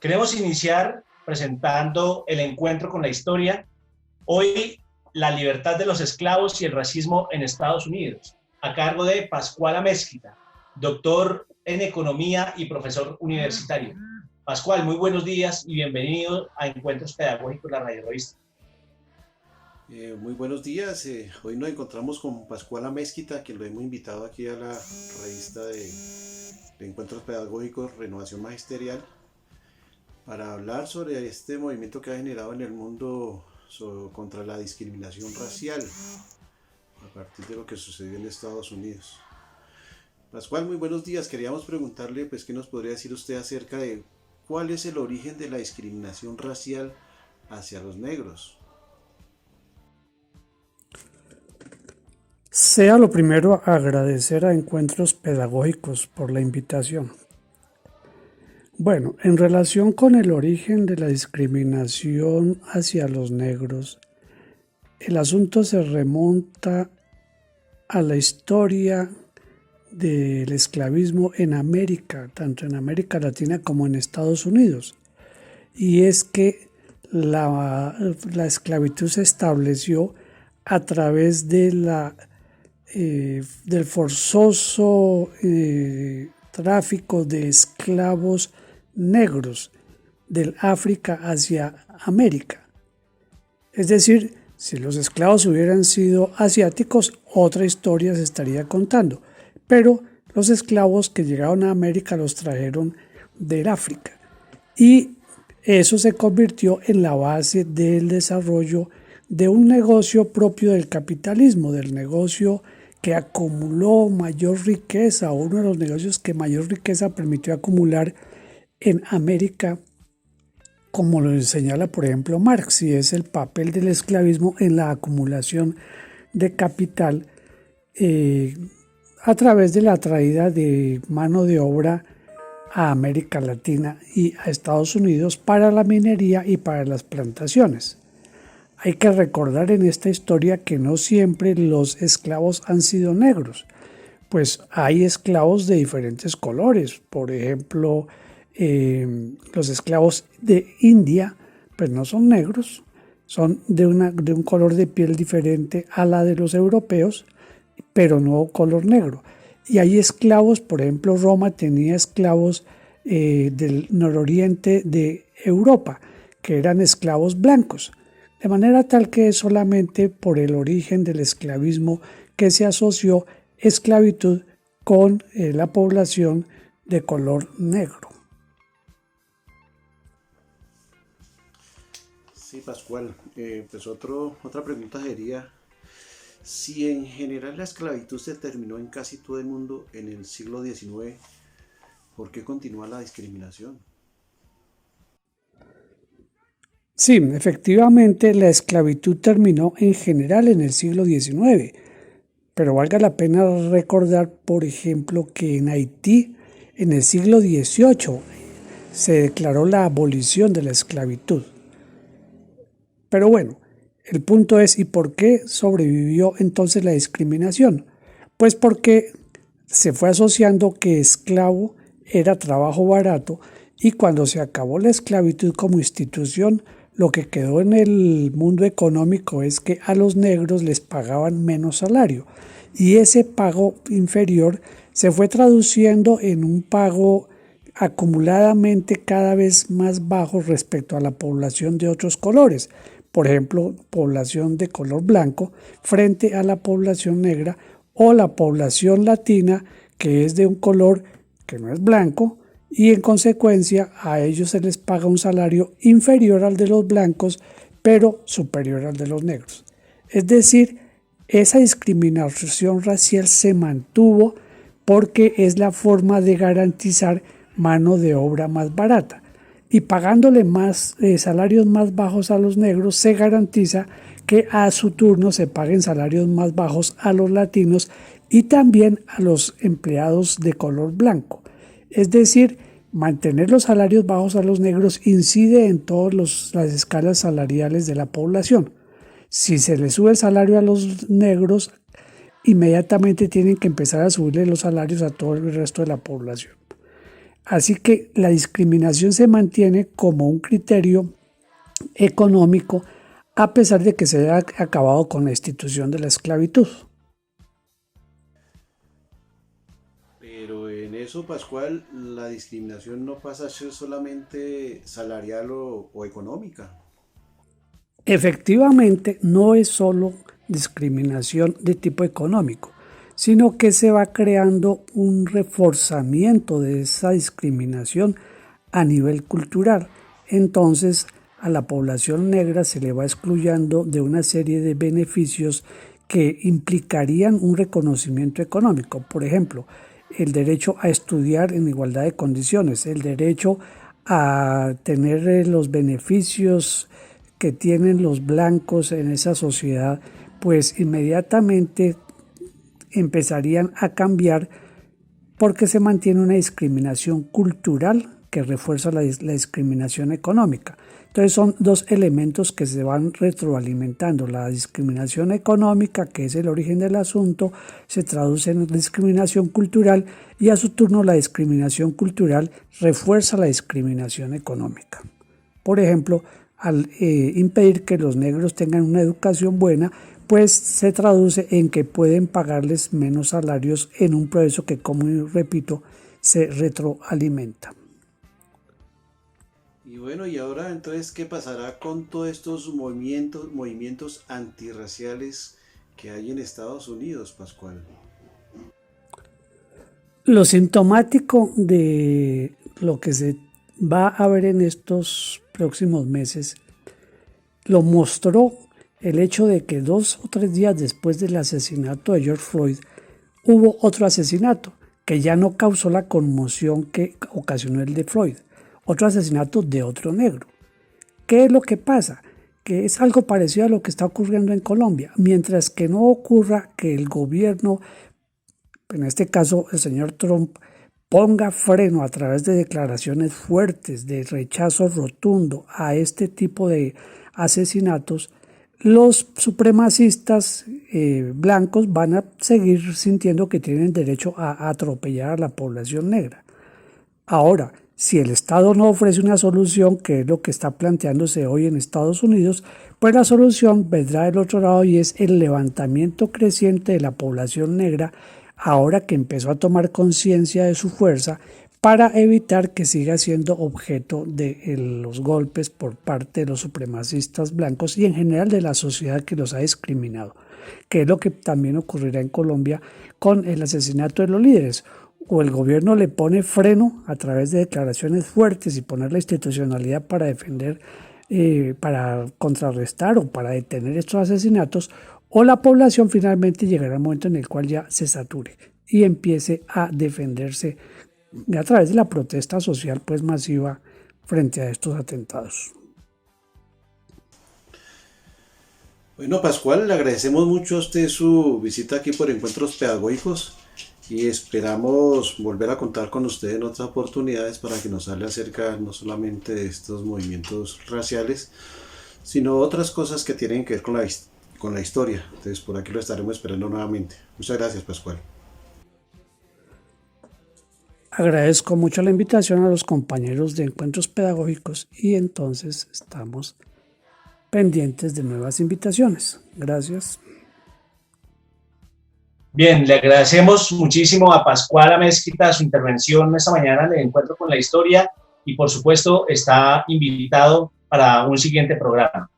Queremos iniciar presentando el encuentro con la historia. Hoy, la libertad de los esclavos y el racismo en Estados Unidos, a cargo de Pascual Amezquita, doctor en economía y profesor universitario. Pascual, muy buenos días y bienvenido a Encuentros Pedagógicos, la Radio Revista. Muy buenos días, hoy nos encontramos con Pascual Amezquita, quien lo hemos invitado aquí a la revista de Encuentros Pedagógicos Renovación Magisterial, para hablar sobre este movimiento que ha generado en el mundo contra la discriminación racial a partir de lo que sucedió en Estados Unidos. Pascual, muy buenos días. Queríamos preguntarle, pues, ¿qué nos podría decir usted acerca de cuál es el origen de la discriminación racial hacia los negros? Sea lo primero agradecer a Encuentros Pedagógicos por la invitación. Bueno, en relación con el origen de la discriminación hacia los negros, el asunto se remonta a la historia del esclavismo en América, tanto en América Latina como en Estados Unidos. Y es que la esclavitud se estableció a través de del forzoso tráfico de esclavos negros del África hacia América. Es decir, si los esclavos hubieran sido asiáticos, otra historia se estaría contando, pero los esclavos que llegaron a América los trajeron del África, y eso se convirtió en la base del desarrollo de un negocio propio del capitalismo, del negocio que acumuló mayor riqueza, uno de los negocios que mayor riqueza permitió acumular en América, como lo señala por ejemplo Marx, y es el papel del esclavismo en la acumulación de capital a través de la traída de mano de obra a América Latina y a Estados Unidos para la minería y para las plantaciones. Hay que recordar en esta historia que no siempre los esclavos han sido negros, pues hay esclavos de diferentes colores. Por ejemplo, los esclavos de India pues no son negros, son de un color de piel diferente a la de los europeos, pero no color negro. Y hay esclavos, por ejemplo, Roma tenía esclavos del nororiente de Europa, que eran esclavos blancos. De manera tal que es solamente por el origen del esclavismo que se asoció esclavitud con la población de color negro. Sí, Pascual, pues otra pregunta sería, si en general la esclavitud se terminó en casi todo el mundo en el siglo XIX, ¿por qué continúa la discriminación? Sí, efectivamente la esclavitud terminó en general en el siglo XIX, pero valga la pena recordar, por ejemplo, que en Haití en el siglo XVIII se declaró la abolición de la esclavitud. Pero bueno, el punto es, ¿y por qué sobrevivió entonces la discriminación? Pues porque se fue asociando que esclavo era trabajo barato, y cuando se acabó la esclavitud como institución, lo que quedó en el mundo económico es que a los negros les pagaban menos salario, y ese pago inferior se fue traduciendo en un pago acumuladamente cada vez más bajo respecto a la población de otros colores. Por ejemplo, población de color blanco frente a la población negra, o la población latina, que es de un color que no es blanco, y en consecuencia a ellos se les paga un salario inferior al de los blancos, pero superior al de los negros. Es decir, esa discriminación racial se mantuvo porque es la forma de garantizar mano de obra más barata. Y pagándole más salarios más bajos a los negros, se garantiza que a su turno se paguen salarios más bajos a los latinos y también a los empleados de color blanco. Es decir, mantener los salarios bajos a los negros incide en todas las escalas salariales de la población. Si se le sube el salario a los negros, inmediatamente tienen que empezar a subirle los salarios a todo el resto de la población. Así que la discriminación se mantiene como un criterio económico a pesar de que se haya acabado con la institución de la esclavitud. Pero en eso, Pascual, la discriminación no pasa a ser solamente salarial o económica. Efectivamente, no es solo discriminación de tipo económico, sino que se va creando un reforzamiento de esa discriminación a nivel cultural. Entonces, a la población negra se le va excluyendo de una serie de beneficios que implicarían un reconocimiento económico. Por ejemplo, el derecho a estudiar en igualdad de condiciones, el derecho a tener los beneficios que tienen los blancos en esa sociedad, pues inmediatamente empezarían a cambiar porque se mantiene una discriminación cultural que refuerza la discriminación económica. Entonces son dos elementos que se van retroalimentando. La discriminación económica, que es el origen del asunto, se traduce en discriminación cultural y a su turno la discriminación cultural refuerza la discriminación económica. Por ejemplo, al impedir que los negros tengan una educación buena, pues se traduce en que pueden pagarles menos salarios en un proceso que, como repito, se retroalimenta. Y bueno, y ahora entonces, ¿qué pasará con todos estos movimientos antirraciales que hay en Estados Unidos, Pascual? Lo sintomático de lo que se va a ver en estos próximos meses lo mostró el hecho de que 2 o 3 días después del asesinato de George Floyd hubo otro asesinato que ya no causó la conmoción que ocasionó el de Floyd, otro asesinato de otro negro. ¿Qué es lo que pasa? Que es algo parecido a lo que está ocurriendo en Colombia, mientras que no ocurra que el gobierno, en este caso el señor Trump, ponga freno a través de declaraciones fuertes de rechazo rotundo a este tipo de asesinatos, los supremacistas blancos van a seguir sintiendo que tienen derecho a atropellar a la población negra. Ahora, si el Estado no ofrece una solución, que es lo que está planteándose hoy en Estados Unidos, pues la solución vendrá del otro lado y es el levantamiento creciente de la población negra ahora que empezó a tomar conciencia de su fuerza para evitar que siga siendo objeto de los golpes por parte de los supremacistas blancos y en general de la sociedad que los ha discriminado, que es lo que también ocurrirá en Colombia con el asesinato de los líderes. O el gobierno le pone freno a través de declaraciones fuertes y poner la institucionalidad para defender, para contrarrestar o para detener estos asesinatos, o la población finalmente llegará al momento en el cual ya se sature y empiece a defenderse a través de la protesta social pues masiva frente a estos atentados. Bueno, Pascual, le agradecemos mucho a usted su visita aquí por Encuentros Pedagógicos y esperamos volver a contar con usted en otras oportunidades para que nos hable acerca no solamente de estos movimientos raciales, sino otras cosas que tienen que ver con la historia. Entonces, por aquí lo estaremos esperando nuevamente. Muchas gracias, Pascual. Agradezco mucho la invitación a los compañeros de Encuentros Pedagógicos y entonces estamos pendientes de nuevas invitaciones. Gracias. Bien, le agradecemos muchísimo a Pascual Amezquita su intervención esta mañana en el Encuentro con la Historia y por supuesto está invitado para un siguiente programa.